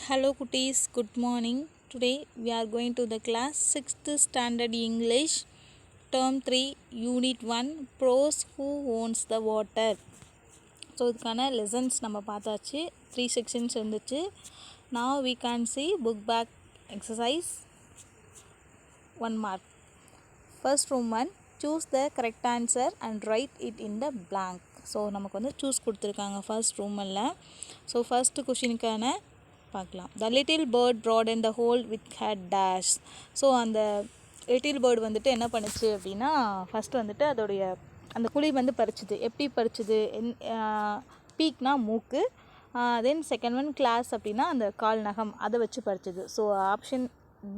Hello cuties, good morning. Today we are going to the class 6th standard English term 3 unit 1 pros who owns the water. So இதுக்கான lessons நம்ம பார்த்தாச்சு, 3 sections இருந்துச்சு. Now we can see book back exercise 1 mark. First Roman, choose the correct answer and write it in the blank. So நமக்கு வந்து choose கொடுத்துருக்காங்க first ரூமனில். So first கொஷினுக்கான பார்க்கலாம். The little bird brought in the hole with hat dash. So அந்த little bird வந்துட்டு என்ன பண்ணுச்சு அப்படின்னா, ஃபஸ்ட்டு வந்துட்டு அதோடைய அந்த குழி வந்து பறிச்சுது. எப்படி பறிச்சுது? பீக்னா மூக்கு, தென் செகண்ட் ஒன் கிளாஸ் அப்படின்னா அந்த கால் நகம், அதை வச்சு பறிச்சுது. ஸோ ஆப்ஷன்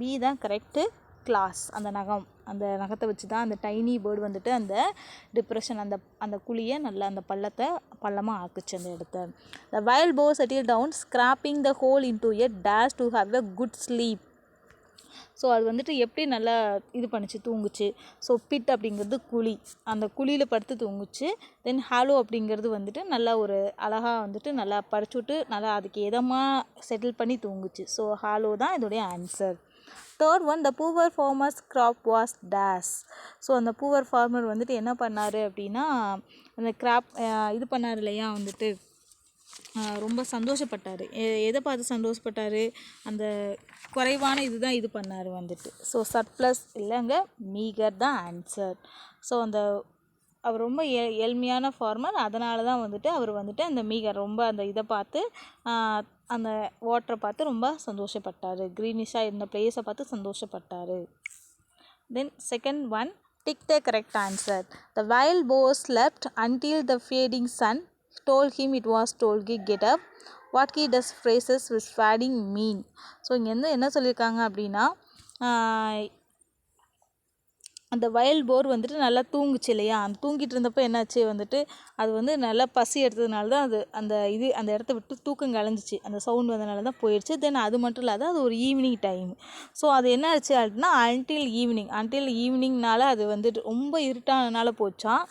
பி தான் கரெக்டு. கிளாஸ், அந்த நகம், அந்த நகத்தை வச்சு தான் அந்த டைனி பேர்டு வந்துட்டு அந்த டிப்ரெஷன் அந்த குழியை நல்லா அந்த பள்ளமாக ஆக்குச்சு அந்த இடத்த. The wild boar settle down scraping the hole into a dash to have a good sleep. So அது வந்துட்டு எப்படி நல்லா இது பண்ணிச்சு, தூங்குச்சு. ஸோ பிட் அப்படிங்கிறது குழி, அந்த குழியில் படுத்து தூங்குச்சு. தென் ஹாலோ அப்படிங்கிறது வந்துட்டு நல்லா ஒரு அழகாக வந்துட்டு நல்லா பறிச்சுட்டு நல்லா அதுக்கு இதமாக செட்டில் பண்ணி தூங்குச்சு. ஸோ ஹாலோ தான் இதோடைய ஆன்சர். Third one, the poor farmers crop was dash. So அந்த பூவர் ஃபார்மர் வந்துட்டு என்ன பண்ணார் அப்படின்னா, அந்த கிராப் இது பண்ணார் இல்லையா, வந்துட்டு ரொம்ப சந்தோஷப்பட்டார். எதை பார்த்து சந்தோஷப்பட்டார்? அந்த குறைவான இதுதான் இது பண்ணார் வந்துட்டு. ஸோ சர்ப்ளஸ் இல்லைங்க, மீகர் தான் ஆன்சர். ஸோ அந்த அவர் ரொம்ப ஏழ்மையான ஃபார்மர், அதனால தான் வந்துட்டு அவர் வந்துட்டு அந்த மீகர் ரொம்ப அந்த இதை பார்த்து அந்த வாட்டரை பார்த்து ரொம்ப சந்தோஷப்பட்டார். க்ரீனிஷாக இருந்த பிளேஸை பார்த்து சந்தோஷப்பட்டார். Then second one, tick the correct answer. The wild boar slept until the fading sun told him it was told get up. What he does phrases with fading mean. So இங்கே என்ன சொல்லியிருக்காங்க அப்படின்னா, அந்த வைல்ட் போர் வந்துட்டு நல்லா தூங்குச்சு இல்லையா, அந்த தூங்கிட்டு இருந்தப்போ என்னாச்சு வந்துட்டு, அது வந்து நல்லா பசி எடுத்ததுனால தான் அது அந்த இடத்த விட்டு தூக்கம் கலைஞ்சிச்சு. அந்த சவுண்ட் வந்ததுனால தான் போயிடுச்சு. தென் அது மட்டும் இல்லாத அது ஒரு ஈவினிங் டைம். ஸோ அது என்ன ஆச்சு அப்படின்னா, அன்டில் ஈவினிங்னால அது வந்துட்டு ரொம்ப இருட்டானனால போச்சான்,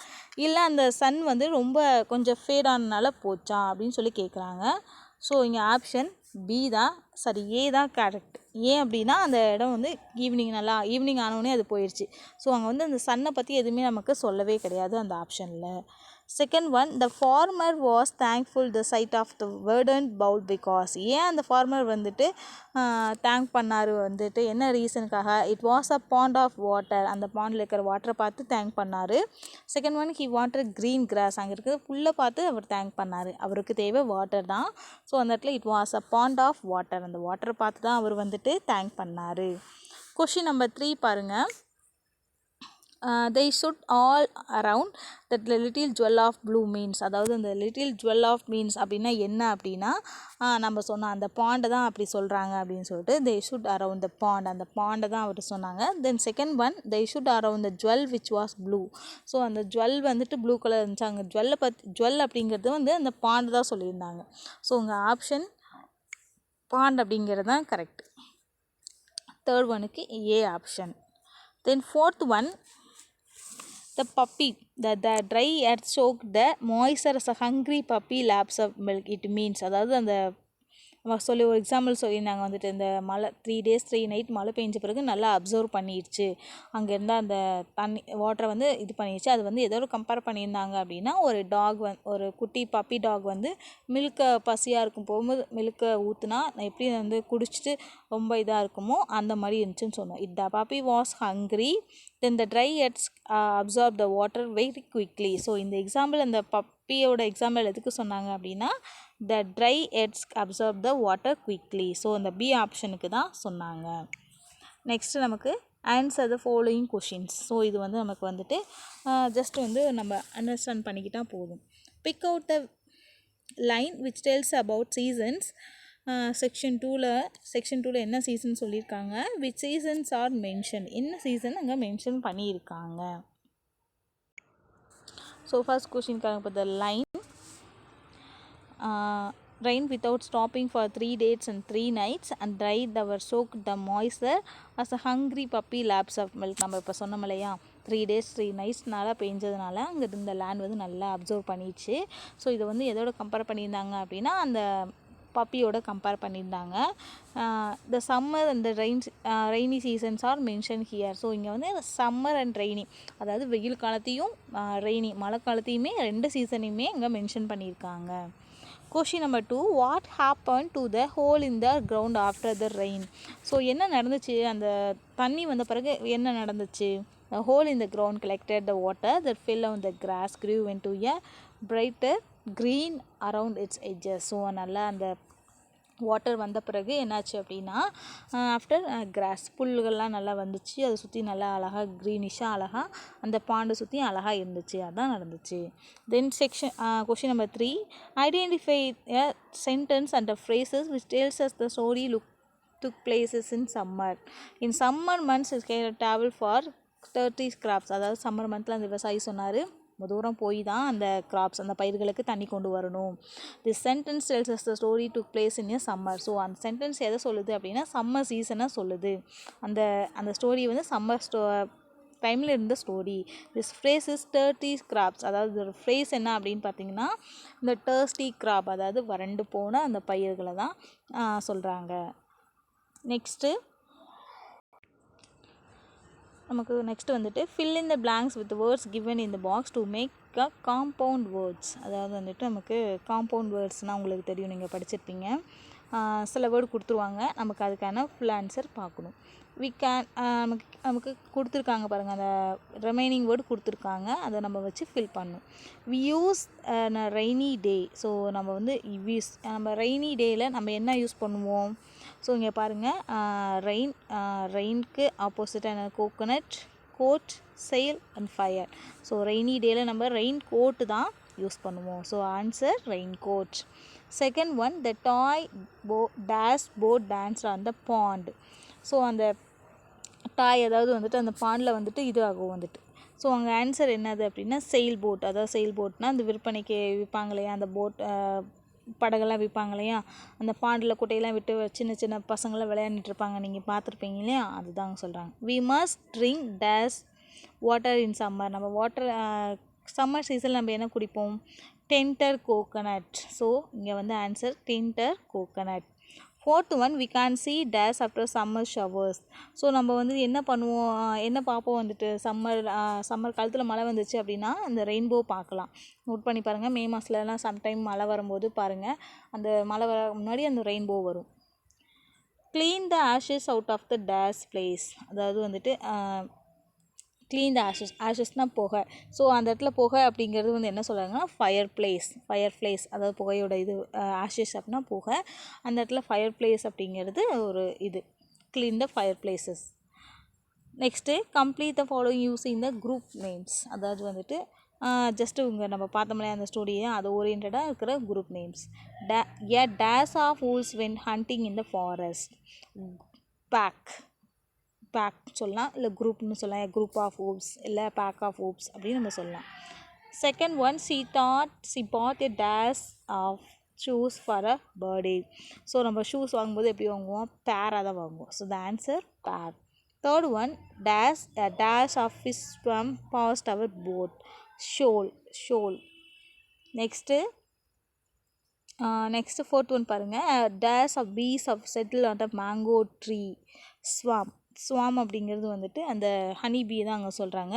இல்லை அந்த சன் வந்து ரொம்ப கொஞ்சம் ஃபேடானனால போச்சான் அப்படின்னு சொல்லி கேட்குறாங்க. ஸோ இங்கே ஆப்ஷன் பி தான் சரி, ஏ தான் கரெக்ட். ஏன் அப்படின்னா அந்த இடம் வந்து ஈவினிங் ஆனோடனே அது போயிடுச்சு. ஸோ அங்கே வந்து அந்த சன்னை பற்றி எதுவுமே நமக்கு சொல்லவே கிடையாது அந்த ஆப்ஷனில். Second one, the farmer was thankful the sight of the verdant bowl because. ஏன் அந்த ஃபார்மர் வந்துட்டு தேங்க் பண்ணார் வந்துட்டு, என்ன ரீசனுக்காக? It was a pond of water, அந்த பாண்டில் இருக்கிற வாட்டரை பார்த்து தேங்க் பண்ணார். Second one, he wanted green grass, அங்கே இருக்கிற புல்லை பார்த்து அவர் தேங்க் பண்ணார். அவருக்கு தேவை வாட்டர் தான். ஸோ அந்த இடத்துல it was a pond of water, அந்த வாட்டரை பார்த்து தான் அவர் வந்துட்டு தேங்க் பண்ணார். கொஷின் நம்பர் 3 பாருங்கள். they should all around that little jewel of blue means. அதாவது அந்த லிட்டில் ஜுவல் ஆஃப் மீன்ஸ் அப்படின்னா என்ன அப்படின்னா, நம்ம சொன்ன அந்த பாண்டை தான் அப்படி சொல்கிறாங்க அப்படின்னு சொல்லிட்டு, they should around the pond, அந்த பாண்டை தான் அவர் சொன்னாங்க. தென் second one, they should around the jewel which was blue. So அந்த ஜுவல் வந்துட்டு ப்ளூ கலர் இருந்துச்சு. அங்கே ஜுவல் அப்படிங்கிறது வந்து அந்த பாண்டு தான் சொல்லியிருந்தாங்க. ஸோ உங்கள் ஆப்ஷன் பாண்ட் அப்படிங்கிறது தான் கரெக்ட். தேர்ட் ஒனுக்கு A option. Then fourth one, the puppy, the dry earth soaked the moisture as a hungry puppy laps of milk. It means, அதாவது அந்த சொல்லி ஒரு எக்ஸாம்பிள் சொல்லியிருந்தாங்க வந்துட்டு, இந்த மழை 3 days 3 night மழை பெஞ்ச பிறகு நல்லா அப்சர்வ் பண்ணிடுச்சு, அங்கே இருந்தால் அந்த தண்ணி வாட்டரை வந்து இது பண்ணிடுச்சு. அது வந்து எதோட கம்பேர் பண்ணியிருந்தாங்க அப்படின்னா, ஒரு குட்டி பப்பி டாக் வந்து மில்கை பசியாக இருக்கும் போகும்போது மில்கை ஊற்றுனா எப்படி வந்து குடிச்சிட்டு ரொம்ப இதாக இருக்குமோ அந்த மாதிரி இருந்துச்சுன்னு சொன்னோம். It the puppy was hungry then the dry edges absorb the water very quickly. So இந்த எக்ஸாம்பிள், அந்த பப்பியோட எக்ஸாம்பிள் எதுக்கு சொன்னாங்க அப்படின்னா, the dry edges absorb the water quickly. So அந்த பி ஆப்ஷனுக்கு தான் சொன்னாங்க. நெக்ஸ்ட்டு நமக்கு answer the following questions. So இது வந்து நமக்கு வந்துட்டு ஜஸ்ட் வந்து நம்ம அண்டர்ஸ்டாண்ட் பண்ணிக்கிட்டால் போதும். Big out the line which டெல்ஸ் about seasons. Section டூவில் என்ன சீசன் சொல்லியிருக்காங்க, விச் சீசன்ஸ் ஆர் மென்ஷன், என்ன சீசன் அங்கே மென்ஷன் பண்ணியிருக்காங்க. ஸோ ஃபர்ஸ்ட் கொஷினுக்காக இப்போ the line, rain without stopping for 3 days and 3 nights and dried our soaked the moisture as a hungry puppy laps of milk. நம்ம இப்போ சொன்னோம் இல்லையா, 3 days 3 nightsனால பெஞ்சதுனால அங்கே இருந்த லேண்ட் வந்து நல்லா அப்சர்வ் பண்ணிடுச்சு. ஸோ இதை வந்து எதோட கம்பேர் பண்ணியிருந்தாங்க அப்படின்னா, அந்த பப்பியோட கம்பேர் பண்ணியிருந்தாங்க. The summer and the rainy seasons R mention here. So இங்கே வந்து சம்மர் அண்ட் ரெய்னி, அதாவது வெயில் காலத்தையும் ரெய்னி மழை காலத்தையுமே 2 சீசனையுமே இங்கே மென்ஷன் பண்ணியிருக்காங்க. Question number 2, what happen to the whole in the ground after the rain. So என்ன நடந்துச்சு, அந்த தண்ணி வந்த பிறகு என்ன நடந்துச்சு? The hole in the ground collected the water that fell on the grass, grew into a brighter green around its edges. So நல்லா அந்த வாட்டர் வந்த பிறகு என்னாச்சு அப்படின்னா, ஆஃப்டர் கிராஸ் புல்லுகள்லாம் நல்லா வந்துச்சு, அதை சுற்றி நல்லா அழகாக க்ரீனிஷாக அழகாக அந்த பாண்டை சுற்றி அழகாக இருந்துச்சு. அதுதான் நடந்துச்சு. Then question number 3, identify a sentence and the phrases which tells us the story took places in summer. In summer months it can travel for 30 crops. அதாவது சம்மர் மந்தில் அந்த விவசாயி சொன்னார், தூரம் போய் தான் அந்த கிராப்ஸ் அந்த பயிர்களுக்கு தண்ணி கொண்டு வரணும். This sentence டெல்ஸ் as the story took place in a summer. So அந்த சென்டென்ஸ் எதை சொல்லுது அப்படின்னா சம்மர் சீசனை சொல்லுது. அந்த ஸ்டோரி வந்து சம்மர் டைமில் இருந்த story. This phrase is 30 crops. அதாவது ஒரு ஃப்ரேஸ் என்ன அப்படின்னு பார்த்தீங்கன்னா, இந்த டர்ஸ்டி கிராப், அதாவது வறண்டு போன அந்த பயிர்களை தான் சொல்கிறாங்க. நெக்ஸ்ட்டு வந்துட்டு fill in the blanks with words given in the box to make a compound words. அதாவது வந்துட்டு நமக்கு காம்பவுண்ட் வேர்ட்ஸ்னால் உங்களுக்கு தெரியும், நீங்கள் படிச்சிருப்பீங்க. சில வேர்டு கொடுத்துருவாங்க, நமக்கு அதுக்கான ஃபுல் ஆன்சர் பார்க்கணும். நமக்கு கொடுத்துருக்காங்க பாருங்கள், அந்த ரிமைனிங் வேர்டு கொடுத்துருக்காங்க, அதை நம்ம வச்சு ஃபில் பண்ணணும். We use rainy day. So நம்ம வந்து நம்ம ரெய்னி டேயில் நம்ம என்ன யூஸ் பண்ணுவோம்? ஸோ இங்கே பாருங்கள், ரெயின்க்கு ஆப்போசிட்டான coconut, coat, sail and fire. So rainy டேயில் நம்ம ரெயின் கோட்டு தான் யூஸ் பண்ணுவோம். So answer raincoat. Second one, the toy dash boat dance on the pond. So அந்த டாய் அதாவது வந்துட்டு அந்த பாண்டில் வந்துட்டு இது ஆகும் வந்துட்டு. ஸோ அங்கே ஆன்சர் என்னது அப்படின்னா செயில் போட். அதாவது செயில் போட்னால் அந்த விற்பனைக்கு விற்பாங்க இல்லையா, அந்த போட் படகெல்லாம் விற்பாங்க இல்லையா, அந்த பாண்டில் குட்டையெல்லாம் விட்டு சின்ன சின்ன பசங்களாம் விளையாண்டுருப்பாங்க, நீங்கள் பார்த்துருப்பீங்க இல்லையா, அதுதாங்க சொல்கிறாங்க. We must drink dash water in summer. நம்ம வாட்டர் சம்மர் சீசனில் நம்ம என்ன குடிப்போம்? Tender coconut. ஸோ இங்கே வந்து answer tender coconut. Fourth one, we can see dash after summer showers. So நம்ம வந்து என்ன பண்ணுவோம், என்ன பார்ப்போம் வந்துட்டு, சம்மர் காலத்தில் மழை வந்துச்சு அப்படின்னா அந்த ரெயின்போ பார்க்கலாம். நோட் பண்ணி பாருங்கள், மே மாதத்துலலாம் சம்டைம் மழை வரும்போது பாருங்கள், அந்த மழை வர முன்னாடி அந்த ரெயின்போ வரும். Clean the ashes out of the dash place. அதாவது வந்துட்டு க்ளீன் த ஆஷஸ்னால் புகை. ஸோ அந்த இடத்துல புகை அப்படிங்கிறது வந்து என்ன சொல்கிறாங்கன்னா ஃபயர் பிளேஸ். அதாவது புகையோட இது ஆஷஸ் அப்படின்னா புகை, அந்த இடத்துல ஃபயர் பிளேஸ் அப்படிங்கிறது ஒரு இது. Clean the fire places. Next, complete the following using the group names. அதாவது வந்துட்டு ஜஸ்ட்டு இங்கே நம்ம பார்த்தோம்ல அந்த ஸ்டோரியை, அது ஓரியன்டாக இருக்கிற group names. A dash of wolves went hunting in the forest. Pack சொல்லலாம், இல்லை குரூப்னு சொல்லலாம். குரூப் ஆஃப் wolves இல்லை பேக் ஆஃப் wolves அப்படின்னு நம்ம சொல்லலாம். செகண்ட் ஒன், she bought a dash of shoes for a birthday. So நம்ம ஷூஸ் வாங்கும்போது எப்படி வாங்குவோம்? பேராக தான் வாங்குவோம். So the answer pair. தேர்ட் ஒன், a dash of fish swam past our boat. shoal. Next fourth one பாருங்கள், dash of bees of settle on a mango tree. ஸ்வாம் அப்படிங்கிறது வந்துட்டு அந்த ஹனி பீ தான் அங்கே சொல்கிறாங்க.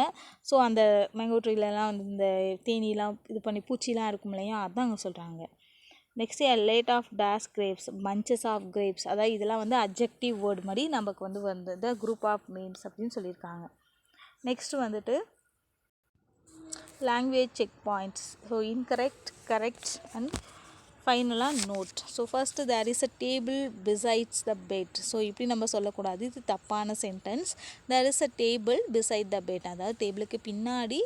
ஸோ அந்த மேங்கோ ட்ரீலலாம் வந்து இந்த தேனீலாம் இது பண்ணி பூச்சிலாம் இருக்கும் இல்லையா, அதுதான் அங்கே சொல்கிறாங்க. Next late of dash grapes, bunches of grapes. அதாவது இதெல்லாம் வந்து அட்ஜெக்டிவ் வேர்டு மாதிரி நமக்கு வந்து த குரூப் ஆஃப் நேம்ஸ் அப்படின்னு சொல்லியிருக்காங்க. நெக்ஸ்ட்டு வந்துட்டு language checkpoints. So incorrect, correct and ஃபைனலாக note. So first, there is a table besides the bed. So இப்படி நம்ம சொல்லக்கூடாது, இது தப்பான sentence. There is a table beside the bed, அதாவது டேபிளுக்கு பின்னாடி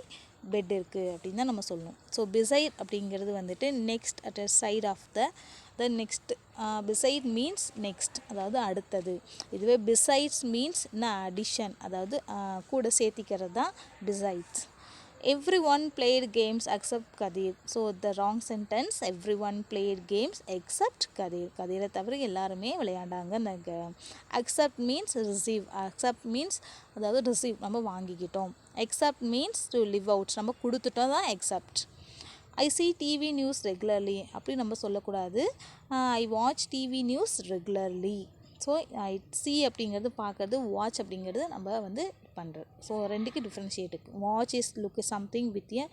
பெட் இருக்குது அப்படின்னு தான் நம்ம சொல்லணும். ஸோ பிசைட் அப்படிங்கிறது வந்துட்டு next, at a side of the next. Beside means next, அதாவது அடுத்தது. இதுவே பிசைட்ஸ் மீன்ஸ் அடிஷன், அதாவது கூட சேர்த்திக்கிறது தான் besides. Everyone played games except Kadir. So the wrong sentence, everyone played games except Kadir. கதிரை தவிர எல்லாருமே விளையாண்டாங்க. accept means receive. accept means அதாவது receive, நம்ம வாங்கிக்கிட்டோம். accept means to live out, நம்ம கொடுத்துட்டோம் தான் accept. ஐ see டிவி நியூஸ் ரெகுலர்லி அப்படி நம்ம சொல்லக்கூடாது. I watch TV news regularly. So I see அப்படிங்கிறது பார்க்குறது, வாட்ச் அப்படிங்கிறது நம்ம வந்து பண்ணுறது. ஸோ ரெண்டுக்கு டிஃப்ரென்ஷியேட் இருக்குது. Watch is look something with a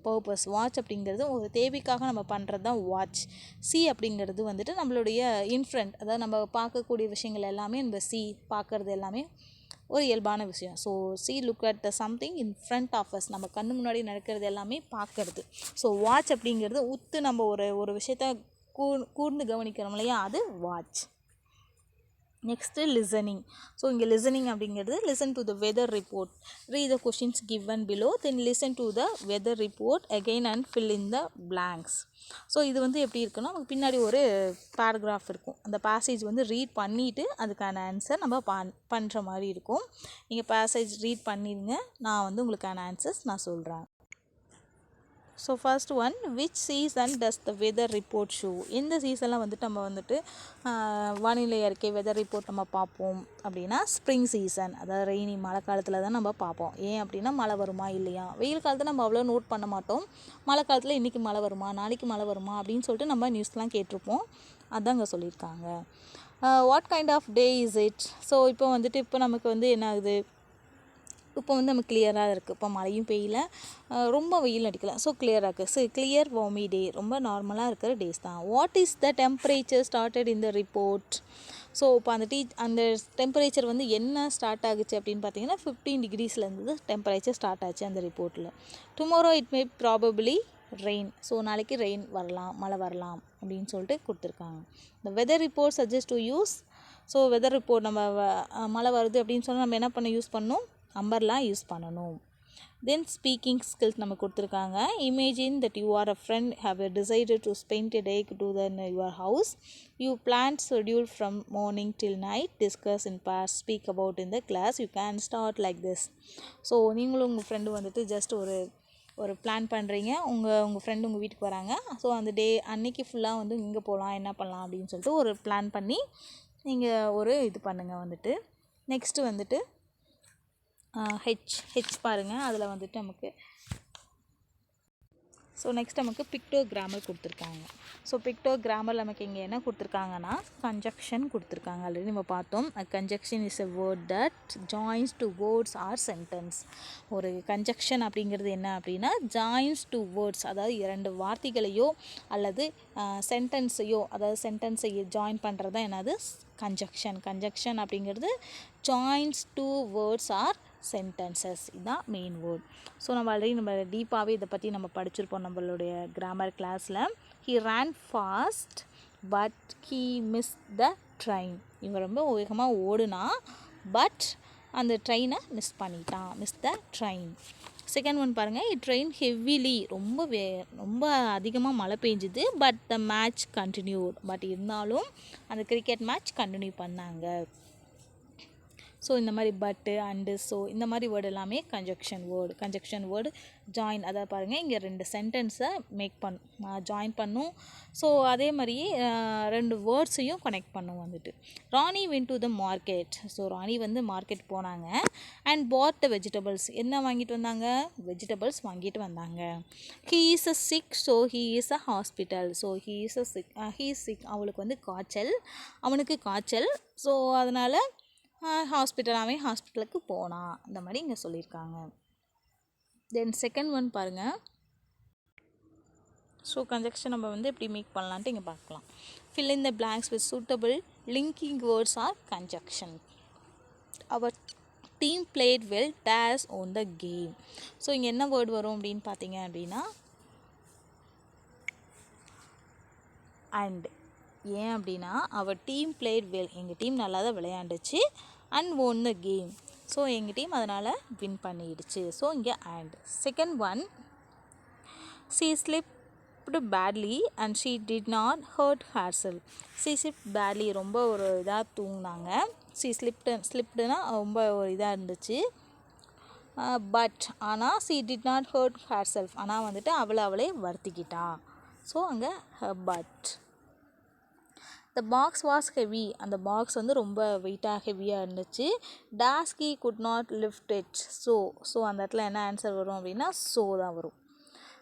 purpose. Watch அப்படிங்கிறது ஒரு தேவைக்காக நம்ம பண்ணுறது தான் வாட்ச். see அப்படிங்கிறது வந்துட்டு நம்மளுடைய இன்ஃப்ரண்ட், அதாவது நம்ம பார்க்கக்கூடிய விஷயங்கள் எல்லாமே நம்ம பார்க்குறது எல்லாமே ஒரு இயல்பான விஷயம். So look at the something in front of us, நம்ம கண்ணு முன்னாடி நடக்கிறது எல்லாமே பார்க்கறது. ஸோ வாட்ச் அப்படிங்கிறது உத்து நம்ம ஒரு விஷயத்த கூர்ந்து கவனிக்கிறோம் இல்லையா, அது வாட்ச். Next listening. ஸோ இங்கே லிசனிங் அப்படிங்கிறது listen to the weather report, read the questions given below, then listen to the weather report again and fill in the blanks. So இது வந்து எப்படி இருக்குன்னா, நமக்கு பின்னாடி ஒரு பேராகிராஃப் இருக்கும். அந்த பேசேஜ் வந்து ரீட் பண்ணிவிட்டு அதுக்கான ஆன்சர் நம்ம பண்ணுற மாதிரி இருக்கும். நீங்கள் பேசேஜ் ரீட் பண்ணிடுங்க, நான் வந்து உங்களுக்கான ஆன்சர்ஸ் நான் சொல்கிறேன். So first one, which season does the weather report show? எந்த சீசனில் வந்துட்டு நம்ம வந்துட்டு வானிலை அறிக்கை வெதர் ரிப்போர்ட் நம்ம பார்ப்போம் அப்படின்னா ஸ்ப்ரிங் சீசன், அதாவது ரெய்னி மழை காலத்தில் தான் நம்ம பார்ப்போம். ஏன் அப்படின்னா மழை வருமா இல்லையா, வெயில் காலத்தில் நம்ம அவ்வளோ நோட் பண்ண மாட்டோம். மழை காலத்தில் இன்றைக்கி மழை வருமா நாளைக்கு மழை வருமா அப்படின்னு சொல்லிட்டு நம்ம நியூஸ்லாம் கேட்டிருப்போம். அதான் இங்கே சொல்லியிருக்காங்க. What kind of day is it? So இப்போ வந்துட்டு இப்போ நமக்கு வந்து என்ன ஆகுது, இப்போ வந்து நம்ம கிளியராக இருக்குது. இப்போ மழையும் பெய்யல, ரொம்ப வெயில் அடிக்கல. ஸோ கிளியராக இருக்குது. ஸோ கிளியர் வார்மி டே, ரொம்ப நார்மலாக இருக்கிற டேஸ் தான். What is the temperature started in the report? So இப்போ அந்த டெம்பரேச்சர் வந்து என்ன ஸ்டார்ட் ஆகுச்சு அப்படின்னு பார்த்தீங்கன்னா 15 டிகிரிஸ்லேருந்து டெம்பரேச்சர் ஸ்டார்ட் ஆச்சு அந்த ரிப்போர்ட்டில். Tomorrow it may probably rain. So நாளைக்கு ரெயின் வரலாம், மழை வரலாம் அப்படின்னு சொல்லிட்டு கொடுத்துருக்காங்க. இந்த weather report suggest to us. So weather report நம்ம மழை வருது அப்படின்னு சொன்னால் நம்ம என்ன பண்ண யூஸ் பண்ணணும், அம்பர்லாம் யூஸ் பண்ணணும். தென் ஸ்பீக்கிங் ஸ்கில்ஸ் நம்ம கொடுத்துருக்காங்க. Imagine that you are a friend have decided to spend a day to your house. You plan schedule from morning till night, discuss in pairs, speak about in the class. You can start like this. So நீங்களும் உங்கள் friend வந்துட்டு just ஒரு plan பண்ணுறீங்க. உங்கள் friend உங்கள் வீட்டுக்கு வராங்க. So அந்த டே அன்னைக்கு ஃபுல்லாக வந்து இங்கே போகலாம், என்ன பண்ணலாம் அப்படின்னு சொல்லிட்டு ஒரு பிளான் பண்ணி நீங்கள் ஒரு இது பண்ணுங்கள் வந்துட்டு. நெக்ஸ்ட்டு வந்துட்டு ஹெச் பாருங்கள், அதில் வந்துட்டு நமக்கு ஸோ நெக்ஸ்ட் நமக்கு பிக்டோகிராமர் கொடுத்துருக்காங்க. ஸோ பிக்டோகிராமர் நமக்கு இங்கே என்ன கொடுத்துருக்காங்கன்னா கன்ஜக்ஷன் கொடுத்துருக்காங்க. ஆல்ரெடி நம்ம பார்த்தோம். Conjunction is a word that joins two words or sentence. ஒரு கன்ஜக்ஷன் அப்படிங்கிறது என்ன அப்படின்னா ஜாயின்ஸ் டு வேர்ட்ஸ், அதாவது 2 வார்த்தைகளையோ அல்லது சென்டென்ஸையோ, அதாவது சென்டென்ஸை ஜாயின் பண்ணுறது தான் என்னது கன்ஜக்ஷன். கன்ஜக்ஷன் அப்படிங்கிறது joins two words or sentences, இதுதான் மெயின் வேர்ட். ஸோ நம்ம ஆல்ரெடி நம்ம டீப்பாகவே இதை பற்றி நம்ம படிச்சிருப்போம் நம்மளுடைய கிராமர் கிளாஸில். He ran fast but he miss the train. இவன் ரொம்ப வேகமாக ஓடுனா பட் அந்த ட்ரெயினை மிஸ் பண்ணிட்டான், miss the train. Second one பாருங்கள், இட் ட்ரெயின் ஹெவிலி, ரொம்ப அதிகமாக மழை பெஞ்சுது. But the match continued, but இருந்தாலும் அந்த கிரிக்கெட் மேட்ச் கண்டினியூ பண்ணாங்க. ஸோ இந்த மாதிரி பட்டு அண்டு ஸோ இந்த மாதிரி வேர்டு எல்லாமே கன்ஜக்ஷன் வேர்டு ஜாயின். அதாவது பாருங்கள் இங்கே 2 சென்டென்ஸை ஜாயின் பண்ணும். ஸோ அதே மாதிரி 2 வேர்ட்ஸையும் கனெக்ட் பண்ணும் வந்துட்டு. Rani went to the market. So Rani வந்து மார்க்கெட் போனாங்க. அண்ட் பாட் த வெஜிடபிள்ஸ், என்ன வாங்கிட்டு வந்தாங்க, வெஜிடபிள்ஸ் வாங்கிட்டு வந்தாங்க. He is a sick, so he is a hospital. So he is sick, அவளுக்கு வந்து காய்ச்சல், அவனுக்கு காய்ச்சல். ஸோ அதனால் ஹாஸ்பிட்டலுக்கு போனான், இந்த மாதிரி இங்கே சொல்லியிருக்காங்க. தென் செகண்ட் ஒன் பாருங்கள். ஸோ கன்ஜக்ஷன் நம்ம வந்து எப்படி மேக் பண்ணலான்ட்டு இங்கே பார்க்கலாம். fill in the blanks with suitable linking words or conjunction. Our team played well, dash on the game. So இங்கே என்ன வேர்டு வரும் அப்படின்னு பார்த்தீங்க அப்படின்னா அண்ட். ஏன் அப்படின்னா அவர் டீம் பிளேட் வெல், எங்கள் டீம் நல்லா தான் விளையாண்டுச்சு. And won the game, so எங்கள் டீம் அதனால் வின் பண்ணிடுச்சு. ஸோ இங்கே and. Second one, she slipped badly and she did not hurt herself. She slip badly, ரொம்ப ஒரு இதாக தூங்கினாங்க. ஷீ ஸ்லிப்டுனா ரொம்ப ஒரு இதாக இருந்துச்சு. பட் ஆனால் she did not hurt herself, ஆனால் வந்துட்டு அவளே வருத்திக்கிட்டா. ஸோ அங்கே but. The box was heavy, அந்த பாக்ஸ் வந்து ரொம்ப வெயிட்டாக ஹெவியாக இருந்துச்சு. டாஸ்கி could not lift it. So அந்த இடத்துல என்ன ஆன்சர் வரும் அப்படின்னா ஸோ தான் வரும்.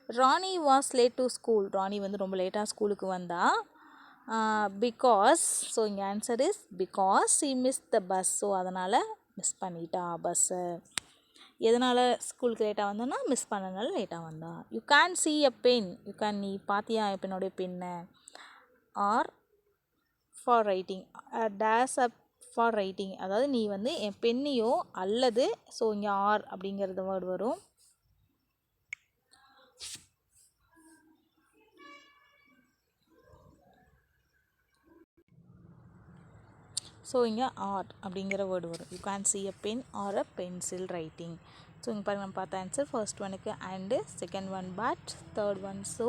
Rani was late to school. Rani வந்து ரொம்ப லேட்டாக ஸ்கூலுக்கு வந்தா. பிகாஸ், ஸோ இங்கே answer is because she miss the bus. So அதனால் மிஸ் பண்ணிட்டா பஸ்ஸை. எதனால் ஸ்கூலுக்கு லேட்டாக வந்தோன்னா மிஸ் பண்ணனால லேட்டாக வந்தா. You can see a pen. You can, நீ பார்த்தியா பெண்ணுடைய பெண்ணை. Are for writing, days up for writing, அதாவது நீ வந்து என் பெண்ணையோ அல்லது, ஸோ இங்கே ஆர் அப்படிங்கிறது வேர்டு வரும். ஸோ இங்கே ஆர் அப்படிங்கிற வேர்டு வரும். You can see a pen or a pencil writing. So இங்கே பாருங்கள், நம்ம பார்த்த ஆன்சர் ஃபர்ஸ்ட் ஒனுக்கு and, second one but, third one so,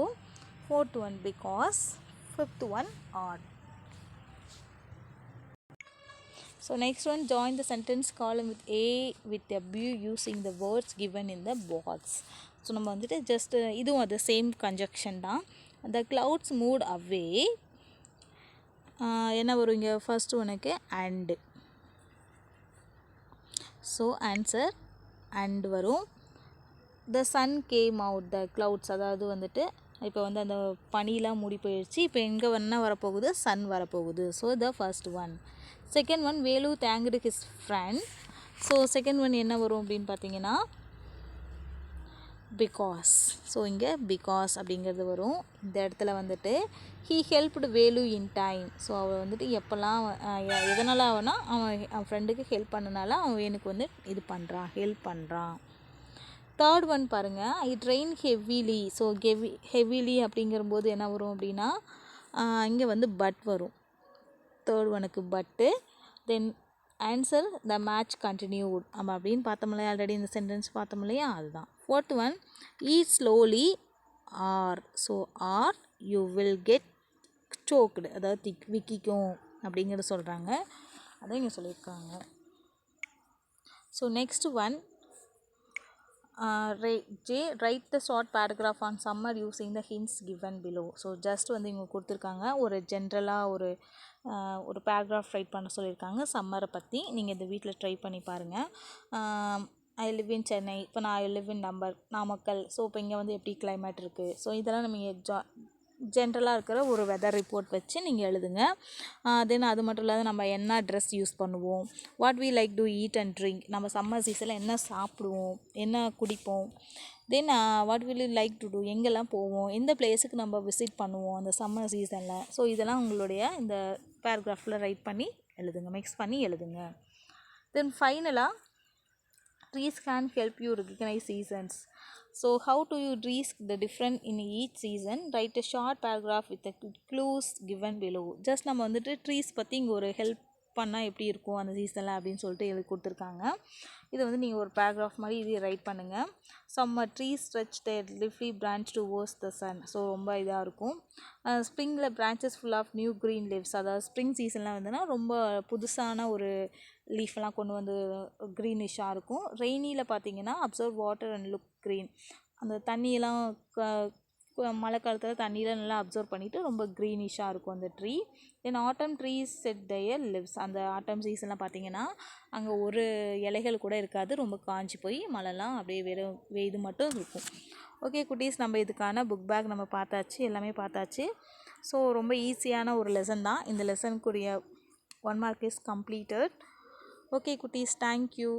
fourth one because, fifth one or. So next one, join the sentence column with A with a B using the words given in the box. So நம்ம வந்துட்டு just இதுவும் அது same conjunction தான். the clouds moved away. என்ன வரும் இங்கே first ஒனுக்கு and. So answer and வரும். the sun came out, the clouds, அதாவது வந்துட்டு இப்போ வந்து அந்த பனிலாம் மூடி போயிடுச்சு. இப்போ எங்கே என்ன வரப்போகுது, சன் வரப்போகுது. So the first one. Second one, Velu thanked his friend. So second one என்ன வரும் அப்படின்னு பார்த்தீங்கன்னா பிகாஸ். ஸோ இங்கே பிகாஸ் அப்படிங்கிறது வரும். இந்த இடத்துல வந்துட்டு he helped Velu in time. So அவள் வந்துட்டு எப்போல்லாம் எதனால் அவனா அவன் ஃப்ரெண்டுக்கு ஹெல்ப் பண்ணனால அவன் வேணுக்கு வந்து இது பண்ணுறான், ஹெல்ப் பண்ணுறான். தேர்ட் ஒன் பாருங்கள், it rain heavily. So heavily அப்படிங்கிறபோது என்ன வரும் அப்படின்னா இங்கே வந்து பட் வரும். தேர்ட் ஒனுக்கு பட்டு. தென் ஆன்சர் த மேட்ச் கண்டினியூட். நம்ம அப்படின்னு பார்த்தோம் இல்லையா, ஆல்ரெடி இந்த சென்டென்ஸ் பார்த்தோம் இல்லையா, அதுதான். Fourth one, eat slowly or. So or you will get choked, அதாவது விக்கிக்கும் அப்படிங்கிறத சொல்கிறாங்க. அதான் இங்கே சொல்லியிருக்காங்க. So next one, write the short paragraph on summer using the hints given below. So just வந்து இவங்க கொடுத்துருக்காங்க, ஒரு ஜென்ரலாக ஒரு பேராகிராஃப் ரைட் பண்ண சொல்லியிருக்காங்க சம்மரை பற்றி. நீங்கள் இந்த வீட்டில் ட்ரை பண்ணி பாருங்கள். ஐ லிவ் இன் சென்னை, இப்போ நான் I live in Namakkal. So இப்போ இங்கே வந்து எப்படி கிளைமேட் இருக்குது, ஸோ இதெல்லாம் நம்ம ஜென்ரலாக இருக்கிற ஒரு வெதர் ரிப்போர்ட் வச்சு நீங்கள் எழுதுங்க. தென் அது மட்டும் இல்லாத நம்ம என்ன ட்ரெஸ் யூஸ் பண்ணுவோம், what we like to eat and drink, நம்ம சம்மர் சீசனில் என்ன சாப்பிடுவோம், என்ன குடிப்போம். Then what will you like to do, எங்கெல்லாம் போவோம், எந்த பிளேஸுக்கு நம்ம விசிட் பண்ணுவோம் அந்த சம்மர் சீசனில். ஸோ இதெல்லாம் உங்களுடைய இந்த பேராகிராஃபில் ரைட் பண்ணி எழுதுங்க, மிக்ஸ் பண்ணி எழுதுங்க. தென் ஃபைனலாக, trees can help you recognise seasons. So how do you read the difference in each season? Write a short paragraph with the clues given below. Just நம்ம வந்துட்டு ட்ரீஸ் பற்றி இங்கே ஒரு ஹெல்ப் பண்ணால் எப்படி இருக்கும் அந்த சீசனில் அப்படின்னு சொல்லிட்டு எழுதி கொடுத்துருக்காங்க. இதை வந்து நீங்கள் ஒரு பேராகிராஃப் மாதிரி இது ரைட் பண்ணுங்கள். Summer trees stretch their leafy branch towards the sun. So ரொம்ப இதாக இருக்கும். ஸ்ப்ரிங்கில் branches full of new green leaves, அதாவது ஸ்ப்ரிங் சீசன்லாம் வந்துன்னா ரொம்ப புதுசான ஒரு லீஃப்லாம் கொண்டு வந்து க்ரீனிஷாக இருக்கும். ரெய்னியில் பார்த்தீங்கன்னா absorb water and look green, அந்த தண்ணியெல்லாம் மழை காலத்தில் தண்ணியெலாம் நல்லா அப்சர்வ் பண்ணிவிட்டு ரொம்ப க்ரீனிஷாக இருக்கும் அந்த tree. Then autumn trees shed their leaves. அந்த ஆட்டம் சீசன்லாம் பார்த்தீங்கன்னா அங்கே ஒரு இலைகள் கூட இருக்காது, ரொம்ப காஞ்சி போய் மழைலாம் அப்படியே வெறும் இது மட்டும் இருக்கும். ஓகே குட்டீஸ், நம்ம இதுக்கான புக் பேக் நம்ம பார்த்தாச்சு, எல்லாமே பார்த்தாச்சு. ஸோ ரொம்ப ஈஸியான ஒரு லெசன் தான். இந்த லெசனுக்குரிய 1 mark இஸ் கம்ப்ளீட்டட். ஓகே குட்டீஸ், தேங்க்யூ.